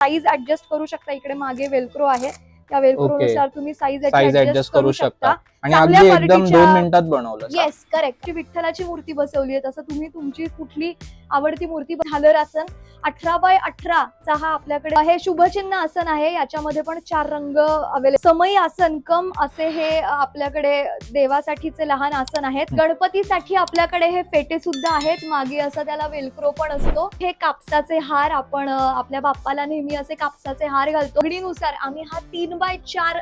Size adjust करू शकता. इकडे मागे वेलक्रो आहे, त्या वेलक्रो नुसार तुम्ही साईज ऍडजस्ट करू शकता आणि चांगल्या अगदी एकदम quality च्या- 2 मिनिटात बनवलं. Yes correct. विठ्ठलाची मूर्ती बसवली आहे, तसं तुम्ही तुमची कुठली आवडती मूर्ती. झालर आसन 18x18 चा हा आपल्याकडे हे शुभचिन्ह आसन आहे. याच्यामध्ये पण 4 रंग अवेलेबल. समई आसन कम असे हे आपल्याकडे देवासाठीचे लहान आसन आहेत. गणपतीसाठी आपल्याकडे हे फेटे सुद्धा आहेत. मागे असं त्याला वेलक्रो पण असतो. हे कापसाचे हार आपण आपल्या बाप्पाला नेहमी असे कापसाचे हार घालतो. नुसार आम्ही हा 3x4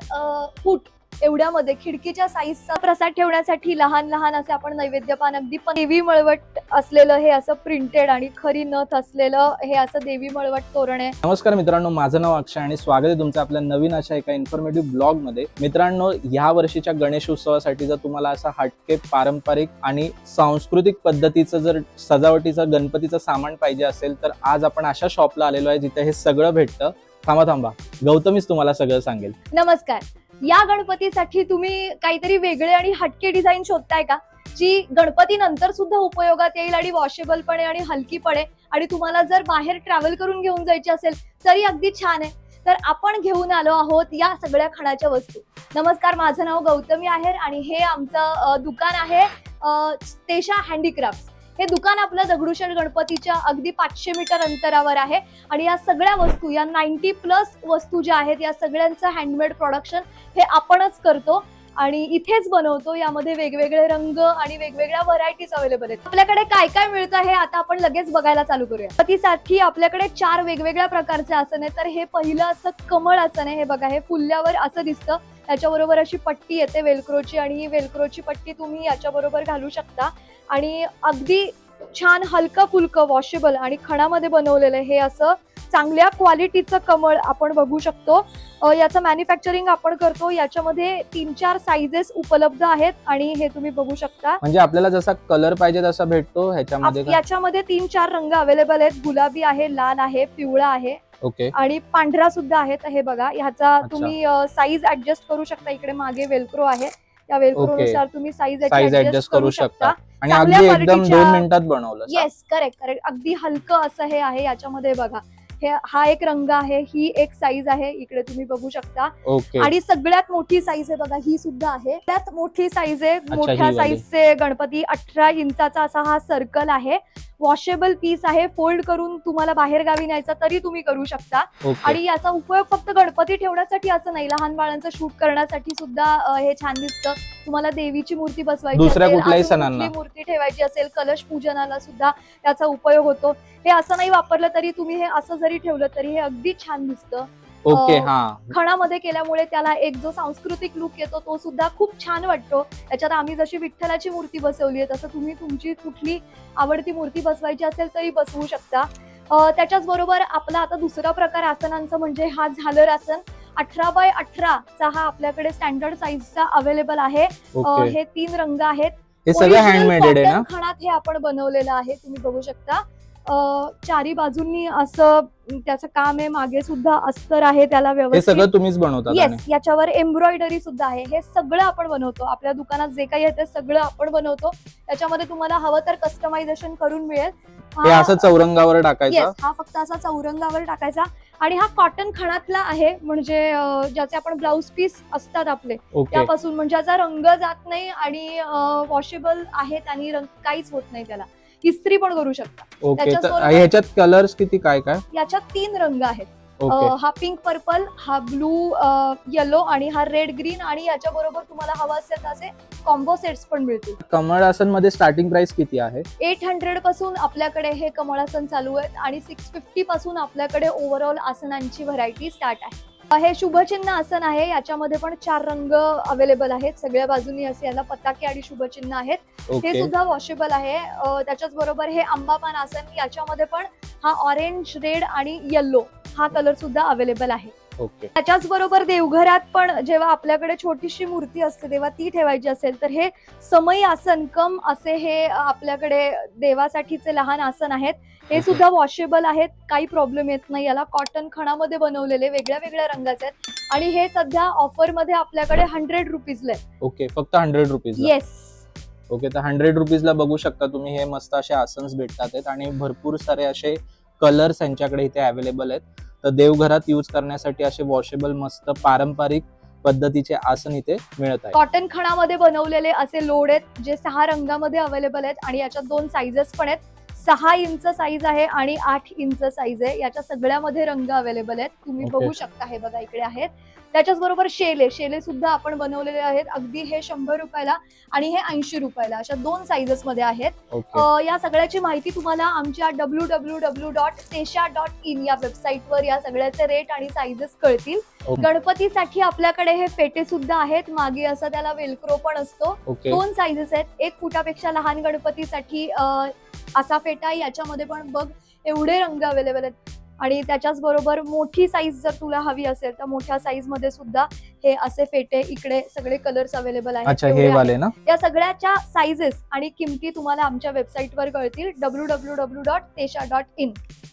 फूट एवढ्यामध्ये खिडकीच्या साईजचा प्रसाद ठेवण्यासाठी लहान लहान असे आपण नैवेद्यपान अगदी देवी मळवट असलेलं हे असं प्रिंटेड आणि खरी नथ असलेलं हे असं देवी मळवट तोरण आहे. नमस्कार मित्रांनो, माझं नाव अक्षय आणि स्वागत आहे तुमचं आपल्या नवीन अशा एका इन्फॉर्मेटिव्ह ब्लॉग मध्ये. मित्रांनो, या वर्षीच्या गणेश उत्सवासाठी जर तुम्हाला असा हटके पारंपरिक आणि सांस्कृतिक पद्धतीचं जर सजावटीचं गणपतीचं सामान पाहिजे असेल तर आज आपण अशा शॉपला आलेलो आहे जिथे हे सगळं भेटतं. थांबा, गौतमीच तुम्हाला सगळं सांगेल. नमस्कार. या गणपतीसाठी तुम्ही काहीतरी वेगळे आणि हटके डिझाईन शोधताय का, जी गणपती नंतर सुद्धा उपयोगात येईल आणि वॉशेबल पण आहे आणि हलकी पण आहे आणि तुम्हाला जर बाहेर ट्रॅव्हल करून घेऊन जायची असेल तरी अगदी छान आहे. तर आपण घेऊन आलो आहोत या सगळ्या खणाच्या वस्तू. नमस्कार, माझं नाव गौतमी आहेर आणि हे आमचं दुकान आहे तेशा हँडीक्राफ्ट. हे दुकान आपलं दगडूशेठ गणपतीच्या अगदी 500 मीटर अंतरावर आहे आणि या सगळ्या वस्तू, या 90+ वस्तू ज्या आहेत, या सगळ्यांचं हँडमेड प्रोडक्शन हे आपणच करतो आणि इथेच बनवतो. यामध्ये वेगवेगळे रंग आणि वेगवेगळ्या व्हरायटीज अवेलेबल आहेत. आपल्याकडे काय काय मिळतं हे आता आपण लगेच बघायला चालू करूया. गणपतीसाठी आपल्याकडे 4 वेगवेगळ्या प्रकारचे आसन आहे. तर हे पहिलं असं कमळ आसन आहे. हे बघा, हे फुलल्यावर असं दिसतं. त्याच्याबरोबर अशी पट्टी येते वेलक्रोची आणि ही वेलक्रोची पट्टी तुम्ही याच्याबरोबर घालू शकता आणि अगदी छान हलकं फुलकं वॉशेबल आणि खणामध्ये बनवलेलं हे असं चांगल्या क्वालिटीचं कमळ आपण बघू शकतो. याचं मॅन्युफॅक्चरिंग आपण करतो. याच्यामध्ये 3-4 साइजेस उपलब्ध आहेत आणि हे तुम्ही बघू शकता. म्हणजे आपल्याला जसा कलर पाहिजे तसा भेटतो ह्याच्यामध्ये. याच्यामध्ये 3-4 रंग अवेलेबल आहेत. गुलाबी आहे, लाल आहे, पिवळा आहे, ओके, आणि पांढरा सुद्धा आहे. हे बघा, ह्याचा तुम्ही साईज ऍडजस्ट करू शकता. इकडे मागे वेलक्रो आहे, त्या वेलक्रो नुसार तुम्ही साईज ऍडजस्ट करू शकता आणि अगदी एकदम 2 मिनिटात बनवलं. Yes correct. अगदी हलकं असं हे आहे. याच्यामध्ये बघा, हा एक रंग आहे, ही एक साईज आहे, इकडे तुम्ही बघू शकता. आणि सगळ्यात मोठी साईज आहे बघा, ही सुद्धा आहे. त्यात मोठी साईज आहे. मोठ्या साईजचे गणपती 18 इंचाचा असा हा सर्कल आहे. वॉशेबल पीस आहे. फोल्ड करून तुम्हाला बाहेर गावी न्यायचा तरी तुम्ही करू शकता. आणि याचा उपयोग फक्त गणपती ठेवण्यासाठी असं नाही, लहान बाळांचं शूट करण्यासाठी सुद्धा हे छान दिसतं. तुम्हाला देवीची मूर्ती बसवायची दुसऱ्या कुठल्याही असेल, सणांना मूर्ती ठेवायची असेल, कलश पूजनाला सुद्धा याचा उपयोग होतो. हे असं नाही वापरलं तरी तुम्ही हे असं जरी ठेवलं तरी हे अगदी छान दिसतं. खणामध्ये केल्यामुळे त्याला एक जो सांस्कृतिक लुक येतो तो सुद्धा खूप छान वाटतो. त्याच्यात आम्ही जशी विठ्ठलाची मूर्ती बसवली आहे तसं तुम्ही तुमची कुठली आवडती मूर्ती बसवायची असेल तरी बसवू शकता. त्याच्याच बरोबर आपला आता दुसरा प्रकार आसनांचा म्हणजे हा झालर आसन. 18x18 चा हा आपल्याकडे स्टँडर्ड साईजचा अवेलेबल आहे. हे 3 रंग आहेत. हे सगळं हँडमेड आहे ना? खणात हे आपण बनवलेलं आहे, तुम्ही बघू शकता. चारी बाजूंनी असं त्याचं काम आहे. मागे सुद्धा अस्तर आहे त्याला व्यवस्थित. हे सगळं तुम्हीच बनवता? येस, याच्यावर एम्ब्रॉयडरी सुद्धा आहे. हे सगळं आपण बनवतो. आपल्या दुकानात जे काही आहे ते सगळं आपण बनवतो. त्याच्यामध्ये तुम्हाला हवं तर कस्टमायझेशन करून मिळेल. हे असं चौरंगावर टाकायचं? हा फक्त असा चौरंगावर टाकायचा आणि हा कॉटन खणातला आहे, म्हणजे ज्याचे आपण ब्लाउज पीस असतात आपले त्यापासून, म्हणजे याचा रंग जात नाही आणि वॉशेबल आहेत आणि काहीच होत नाही. त्याला इस्त्री पण करू शकता. ह्याच्यात कलर्स किती काय काय? याच्यात 3 रंग आहेत. हा पिंक पर्पल, हा ब्लू येलो आणि हा रेड ग्रीन. आणि याच्या बरोबर तुम्हाला हवा असेल तर असे कॉम्बो सेट्स पण मिळतील. कमळ आसन मध्ये स्टार्टिंग प्राइस किती आहे? 800 पासून आपल्याकडे हे कमळ आसन चालू आहेत आणि 650 पासून आपल्याकडे ओव्हरऑल आसनांची व्हरायटी स्टार्ट आहे. हे शुभचिन्ह आसन आहे. याच्यामध्ये पण 4 रंग अवेलेबल आहेत. सगळ्या बाजूनी असे याला पताके आणि शुभचिन्ह आहेत. हे सुद्धा वॉशेबल आहे. त्याच्याच बरोबर हे आंबापान आसन, याच्यामध्ये पण हा ऑरेंज, रेड आणि येल्लो हा कलर सुद्धा अवेलेबल आहे. त्याच्याच बरोबर देवघरात पण जेव्हा आपल्याकडे छोटीशी मूर्ती असते तेव्हा ती ठेवायची असेल तर हे समई आसन कम असे हे आपल्याकडे देवासाठीचे लहान आसन आहेत. हे सुद्धा वॉशेबल आहेत, काही प्रॉब्लेम येत नाही. याला कॉटन खणामध्ये बनवलेले वेगळ्या वेगळ्या रंगाचे आहेत आणि हे सध्या ऑफर मध्ये आपल्याकडे 100 रुपीजला आहे. फक्त 100 रुपीज? येस. तर 100 रुपीजला बघू शकता तुम्ही. हे मस्त असे आसन्स भेटतात आणि भरपूर सारे असे कलर्स यांच्याकडे इथे अवेलेबल आहेत. तर देवघरात यूज करण्यासाठी असे वॉशेबल मस्त पारंपरिक पद्धतीचे आसन इथे मिळत आहे. कॉटन खणामध्ये बनवलेले असे लोड आहेत जे 6 रंगामध्ये अवेलेबल आहेत आणि याच्यात 2 साईजेस पण आहेत. 6 इंच साईज आहे आणि 8 इंच साईज आहे. याच्या सगळ्यामध्ये रंग अवेलेबल आहेत. तुम्ही Okay. बघू शकता, हे बघा इकडे आहेत. त्याच्याच बरोबर शेले सुद्धा आपण बनवलेले आहेत. अगदी हे 100 रुपयाला आणि हे 80 रुपयाला, अशा 2 साईजेस मध्ये आहेत. ओके. या सगळ्याची माहिती तुम्हाला आमच्या www.tesha.in या वेबसाईटवर या सगळ्याचे रेट आणि साईजेस कळतील. Okay. गणपतीसाठी आपल्याकडे हे फेटे सुद्धा आहेत. मागे असा त्याला वेलक्रो पण असतो. ओके. 2 साईजेस आहेत. 1 फुटापेक्षा लहान गणपतीसाठी असा फेटा, याच्यामध्ये पण बघ एवढे रंग अवेलेबल आहेत. आणि त्याच्याच बरोबर मोठी साईज जर तुला हवी असेल तर मोठ्या साईज मध्ये सुद्धा हे असे फेटे इकडे सगळे कलर्स अवेलेबल आहेत. अच्छा, एवढे हे आहेत. वाले ना? या सगळ्याच्या साईजेस आणि किमती तुम्हाला आमच्या वेबसाईटवर कळतील www.tesha.in.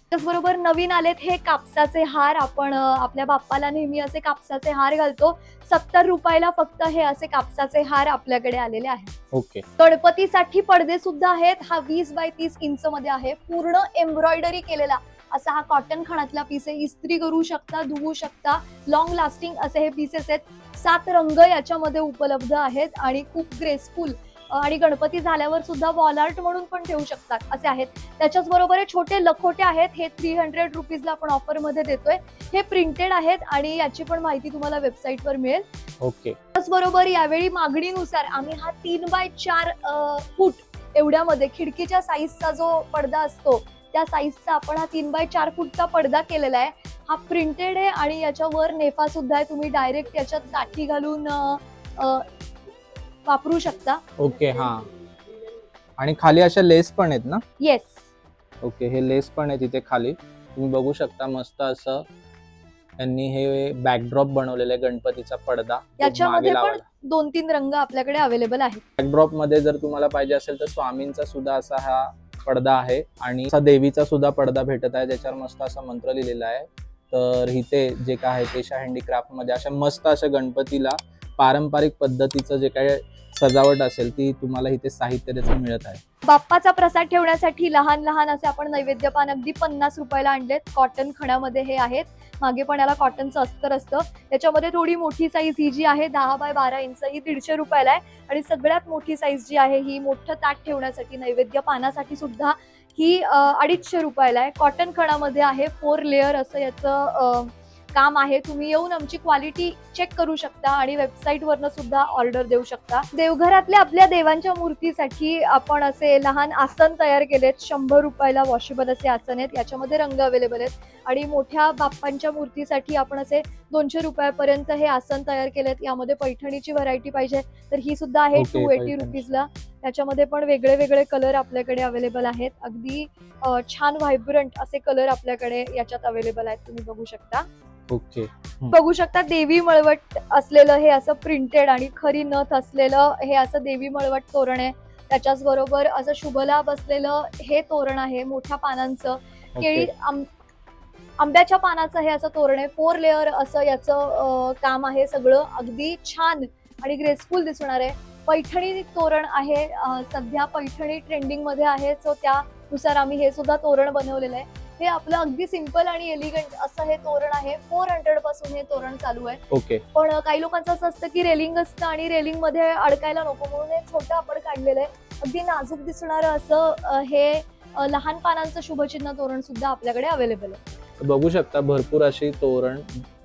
त्याचबरोबर नवीन आलेत हे कापसाचे हार. आपण आपल्या बाप्पाला नेहमी असे कापसाचे हार घालतो. 70 रुपयाला फक्त हे असे कापसाचे हार आपल्याकडे आलेले आहेत. ओके. गणपतीसाठी पडदे सुद्धा आहेत. हा 20 बाय 30 इंच मध्ये आहे. पूर्ण एम्ब्रॉयडरी केलेला असा हा कॉटन खणातला पीस आहे. इस्त्री करू शकता, धुवू शकता, लॉंग लास्टिंग असे हे पीसेस आहेत. 7 रंग याच्यामध्ये उपलब्ध आहेत आणि खूप ग्रेसफुल आणि गणपती झाल्यावर सुद्धा वॉल आर्ट म्हणून पण ठेवू शकतात असे आहेत. त्याच्याच बरोबर हे छोटे लखोटे आहेत. हे 300 रुपीजला आपण ऑफर मध्ये देतोय. हे प्रिंटेड आहेत आणि याची पण माहिती तुम्हाला वेबसाईटवर मिळेल. ओके. त्याचबरोबर यावेळी मागणीनुसार आम्ही हा 3 बाय 4 फूट एवढ्यामध्ये खिडकीच्या साईजचा जो पडदा असतो त्या साईजचा आपण हा 3 बाय 4 फूटचा पडदा केलेला आहे. हा प्रिंटेड आहे आणि याच्यावर नेफा सुद्धा आहे. तुम्ही डायरेक्ट याच्यात काठी घालून वापरू शकता. ओके. हा, आणि खाली अशा लेस पण आहेत ना? येस. ओके. हे लेस पण आहे तिथे खाली, तुम्ही बघू शकता. मस्त असं त्यांनी हे बॅकड्रॉप बनवलेलं आहे, गणपतीचा पडदा. याच्यामध्ये पण 2-3 रंग आपल्याकडे अवेलेबल आहेत. बॅकड्रॉप मध्ये जर तुम्हाला पाहिजे असेल तर स्वामींचा सुद्धा असा हा पडदा आहे आणि असा देवीचा सुद्धा पडदा भेटत आहे, ज्याच्यावर मस्त असा मंत्र लिहिलेला आहे. तर इथे जे काय आहे तेशा हँडीक्राफ्ट मध्ये अशा मस्त अशा गणपतीला पारंपरिक पद्धतीचं जे काय सजावट असेल ती तुम्हाला इथे साहित्य त्याचं मिळत आहे. बाप्पाचा प्रसाद ठेवण्यासाठी लहान लहान असे आपण नैवेद्य पान अगदी 50 रुपयाला आणलेत. कॉटन खणामध्ये हे आहेत. मागे पण याला कॉटनचं अस्तर असतं. त्याच्यामध्ये थोडी मोठी साईज ही जी आहे 10 बाय 12 इंच ही 150 रुपयाला आहे आणि सगळ्यात मोठी साईज जी आहे ही मोठं ताट ठेवण्यासाठी नैवेद्य पानासाठी सुद्धा ही 250 रुपयाला आहे. कॉटन खणामध्ये आहे. 4 लेअर असं याचं काम आहे. तुम्ही येऊन आमची क्वालिटी चेक करू शकता आणि वेबसाईट वरनं सुद्धा ऑर्डर देऊ शकता. देवघरातल्या आपल्या देवांच्या मूर्तीसाठी आपण असे लहान आसन तयार केलेत. 100 रुपयाला वॉशेबल असे आसन आहेत. याच्यामध्ये रंग अवेलेबल आहेत. आणि मोठ्या बाप्पांच्या मूर्तीसाठी आपण असे 200 रुपयापर्यंत हे आसन तयार केलेत. यामध्ये पैठणीची व्हरायटी पाहिजे तर ही सुद्धा आहे Okay, 280 पैठणी. रुपीजला. त्याच्यामध्ये पण वेगळे वेगळे कलर आपल्याकडे अवेलेबल आहेत. अगदी छान व्हायब्रंट असे कलर आपल्याकडे याच्यात अवेलेबल आहेत. तुम्ही बघू शकता. ओके. बघू शकता देवी मळवट असलेलं हे असं प्रिंटेड आणि खरी नथ असलेलं हे असं देवी मळवट तोरण आहे. त्याच्याच बरोबर असं शुभलाभ असलेलं हे तोरण आहे मोठ्या पानांचं. केळी आंब्याच्या पानाचं हे असं तोरण आहे. 4 लेअर असं याचं काम आहे. सगळं अगदी छान आणि ग्रेसफुल दिसणार आहे. पैठणी तोरण आहे. सध्या पैठणी ट्रेंडिंग मध्ये आहे, सो त्यानुसार आम्ही हे सुद्धा तोरण बनवलेलं आहे. हे आपलं अगदी सिंपल आणि एलिगंट असं हे तोरण आहे. 400 पासून हे तोरण चालू आहे. ओके. पण काही लोकांचं असं असतं की रेलिंग असतं आणि रेलिंग मध्ये अडकायला नको म्हणून हे छोटं आपण काढलेलं आहे. अगदी नाजूक दिसणारं असं हे लहान पानांचं शुभचिन्ह तोरण सुद्धा आपल्याकडे अवेलेबल आहे. बघू शकता भरपूर अशी तोरण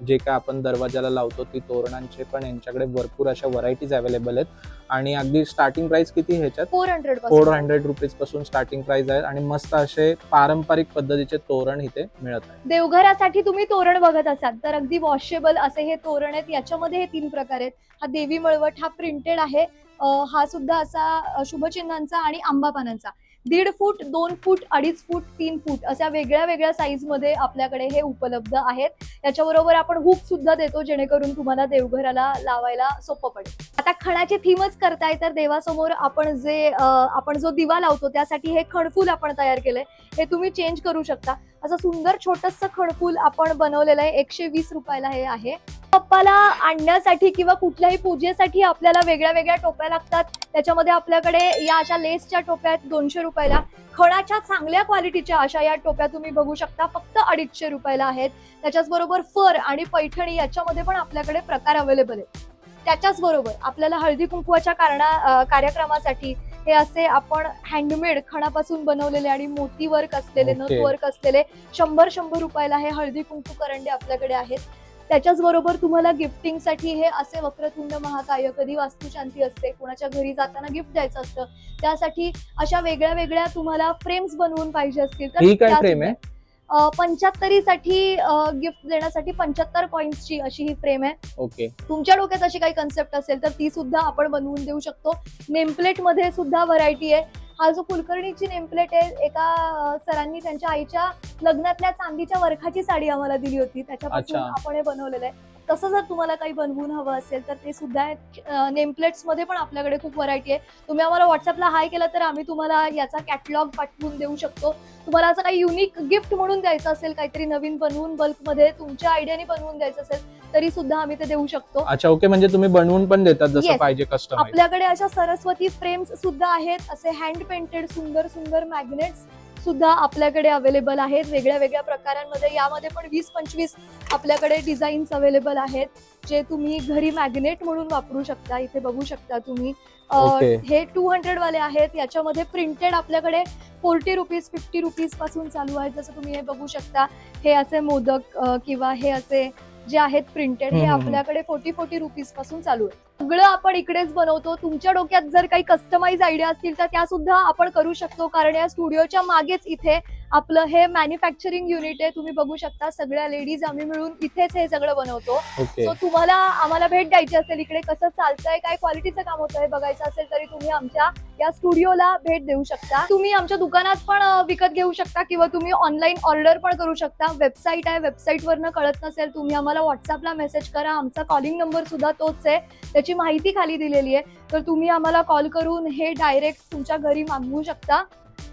जे काय आपण दरवाजाला लावतो ती तोरणांचे पण यांच्याकडे भरपूर अशा व्हरायटीज अवेलेबल आहेत. आणि अगदी स्टार्टिंग प्राइस किती ह्याच्यात? 400 रुपीज पासून स्टार्टिंग प्राइस आहे आणि मस्त असे पारंपरिक पद्धतीचे तोरण इथे मिळत आहे. देवघरासाठी तुम्ही तोरण बघत असाल तर अगदी वॉशेबल असे हे तोरण आहेत. याच्यामध्ये हे 3 प्रकार आहेत. हा देवी मळवट, हा प्रिंटेड आहे, हा सुद्धा असा शुभचिन्हांचा आणि आंबा पानांचा. 1.5 फूट, 2 फूट, 2.5 फूट, 3 फूट अशा वेगळ्या वेगळ्या साईज मध्ये आपल्याकडे हे उपलब्ध आहेत. याच्याबरोबर आपण हुक सुद्धा देतो जेणेकरून तुम्हाला देवघराला लावायला सोपं पडेल. आता खणाची थीमच करताय तर देवासमोर आपण जो दिवा लावतो त्यासाठी हे खणफूल आपण तयार केलंय. हे तुम्ही चेंज करू शकता. असं सुंदर छोटस खणफूल आपण बनवलेलं आहे. 120 रुपयाला हे आहे. बाप्पाला आणण्यासाठी किंवा कुठल्याही पूजेसाठी आपल्याला वेगळ्या वेगळ्या टोप्या लागतात. त्याच्यामध्ये आपल्याकडे या अशा लेसच्या टोप्या आहेत 200 रुपयाला. खणाच्या चांगल्या क्वालिटीच्या अशा या टोप्या तुम्ही बघू शकता, फक्त 250 रुपयाला आहेत. त्याच्याच बरोबर फर आणि पैठणी याच्यामध्ये पण आपल्याकडे प्रकार अवेलेबल आहेत. त्याच्याच बरोबर आपल्याला हळदी कुंकवाच्या कार्यक्रमासाठी हे असे आपण हँडमेड खणापासून बनवलेले आणि मोती वर्क असलेले, नथ Okay. वर्क असलेले 100 रुपयाला हे हळदी कुंकू करंडे आपल्याकडे आहेत. त्याच्याच बरोबर तुम्हाला गिफ्टिंगसाठी हे असे वक्रतुंड महाकाय, कधी वास्तुशांती असते, कोणाच्या घरी जाताना गिफ्ट द्यायचं असतं, त्यासाठी अशा वेगळ्या वेगळ्या तुम्हाला फ्रेम्स बनवून पाहिजे असतील ही काय फ्रेम आहे? 75 साठी गिफ्ट देण्यासाठी 75 कॉइन्सची अशी ही फ्रेम आहे. ओके. तुमच्या डोक्यात अशी काही कन्सेप्ट असेल तर ती सुद्धा आपण बनवून देऊ शकतो. नेमप्लेट मध्ये सुद्धा व्हरायटी आहे. हा जो कुलकर्णीची नेमप्लेट आहे, एका सरांनी त्यांच्या आईच्या लग्नातल्या चांदीच्या वर्खाची साडी आम्हाला दिली होती, त्याच्यापासून अच्छा. आपण हे बनवलेलं आहे. तसं जर तुम्हाला काही बनवून हवं असेल तर ते सुद्धा आहे. नेमप्लेट्स मध्ये पण आपल्याकडे खूप व्हरायटी आहे. तुम्ही आम्हाला व्हॉट्सअपला हाय केलं तर आम्ही तुम्हाला याचा कॅटलॉग पाठवून देऊ शकतो. तुम्हाला असं काही युनिक गिफ्ट म्हणून द्यायचं असेल, काहीतरी नवीन बनवून बल्कमध्ये तुमच्या आयडियाने बनवून द्यायचं असेल तरी सुद्धा आम्ही ते देऊ शकतो. अच्छा, ओके. म्हणजे तुम्ही बनवून पण देतात जसं Yes. पाहिजे कस्टम. आपल्याकडे अशा सरस्वती फ्रेम्स सुद्धा आहेत. असे हँड पेंटेड सुंदर सुंदर मॅग्नेट्स सुद्धा आपल्याकडे अवेलेबल आहेत वेगळ्या वेगळ्या प्रकारांमध्ये. यामध्ये पण 20-25 आपल्याकडे डिझाईन्स अवेलेबल आहेत, जे तुम्ही घरी मॅग्नेट म्हणून वापरू शकता. इथे बघू शकता तुम्ही. Okay. हे 200 वाले आहेत. याच्यामध्ये प्रिंटेड आपल्याकडे 40 रुपीज 50 रुपीज पासून चालू आहेत. जसं तुम्ही हे बघू शकता, हे असे मोदक किंवा हे असे जे आहेत प्रिंटेड, हे आपल्याकडे 40 रुपीज पासून चालू आहे. सगळं आपण इकडेच बनवतो. तुमच्या डोक्यात जर काही कस्टमाइज आयडिया असतील तर त्या सुद्धा आपण करू शकतो, कारण या स्टुडिओच्या मागेच इथे आपलं हे मॅन्युफॅक्चरिंग युनिट आहे. तुम्ही बघू शकता, सगळ्या लेडीज आम्ही मिळून इथेच हे सगळं बनवतो. ओके. सो तुम्हाला आम्हाला भेट द्यायची असेल, इकडे कसं चालतंय, काय क्वालिटीचं काम होतंय बघायचं असेल तरी तुम्ही आमच्या या स्टुडिओला भेट देऊ शकता. तुम्ही आमच्या दुकानात पण विकत घेऊ शकता किंवा तुम्ही ऑनलाईन ऑर्डर पण करू शकता. वेबसाईट आहे, वेबसाईटवरनं कळत नसेल तुम्ही आम्हाला व्हॉट्सअपला मेसेज करा. आमचा कॉलिंग नंबर सुद्धा तोच आहे, त्याची माहिती खाली दिलेली आहे. तर तुम्ही आम्हाला कॉल करून हे डायरेक्ट तुमच्या घरी मागवू शकता.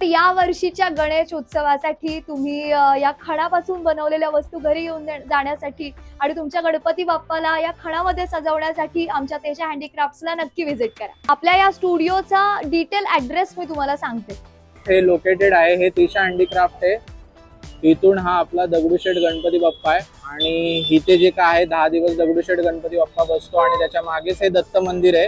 या वर्षीच्या गणेश उत्सवासाठी तुम्ही या खणापासून बनवलेल्या वस्तू घरी येऊन जाण्यासाठी आणि तुमच्या गणपती बाप्पाला या खणामध्ये सजवण्यासाठी आमच्या तेजा हँडीक्राफ्ट्सला नक्की व्हिजिट करा. आपल्या या स्टुडिओचा डिटेल ऍड्रेस मी तुम्हाला सांगते. हे लोकेटेड आहे, हे तेजा हँडीक्राफ्ट आहे. इथून हा आपला दगडूशेठ गणपती बाप्पा आहे आणि इथे जे काय आहे 10 दिवस दगडूशेठ गणपती बाप्पा बसतो आणि त्याच्या मागेच हे दत्त मंदिर आहे.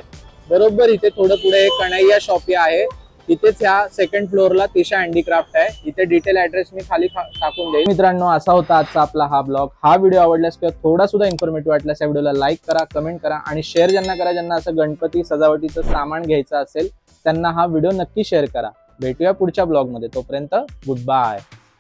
बरोबर इथे थोडं पुढे कन्हैया शॉपी आहे. इथेच ह्या सेकंड फ्लोअरला तेजा हँडीक्राफ्ट आहे. इथे डिटेल ऍड्रेस मी खाली टाकून देईन. मित्रांनो, असा होता आजचा आपला हा ब्लॉग. हा व्हिडिओ आवडल्यास किंवा थोडा सुद्धा इन्फॉर्मेटिव्ह वाटल्यास या व्हिडिओला लाईक करा, कमेंट करा आणि शेअर ज्यांना करा, ज्यांना असं गणपती सजावटीचं सामान घ्यायचं असेल त्यांना हा व्हिडिओ नक्की शेअर करा. भेटूया पुढच्या ब्लॉगमध्ये. तोपर्यंत गुड बाय.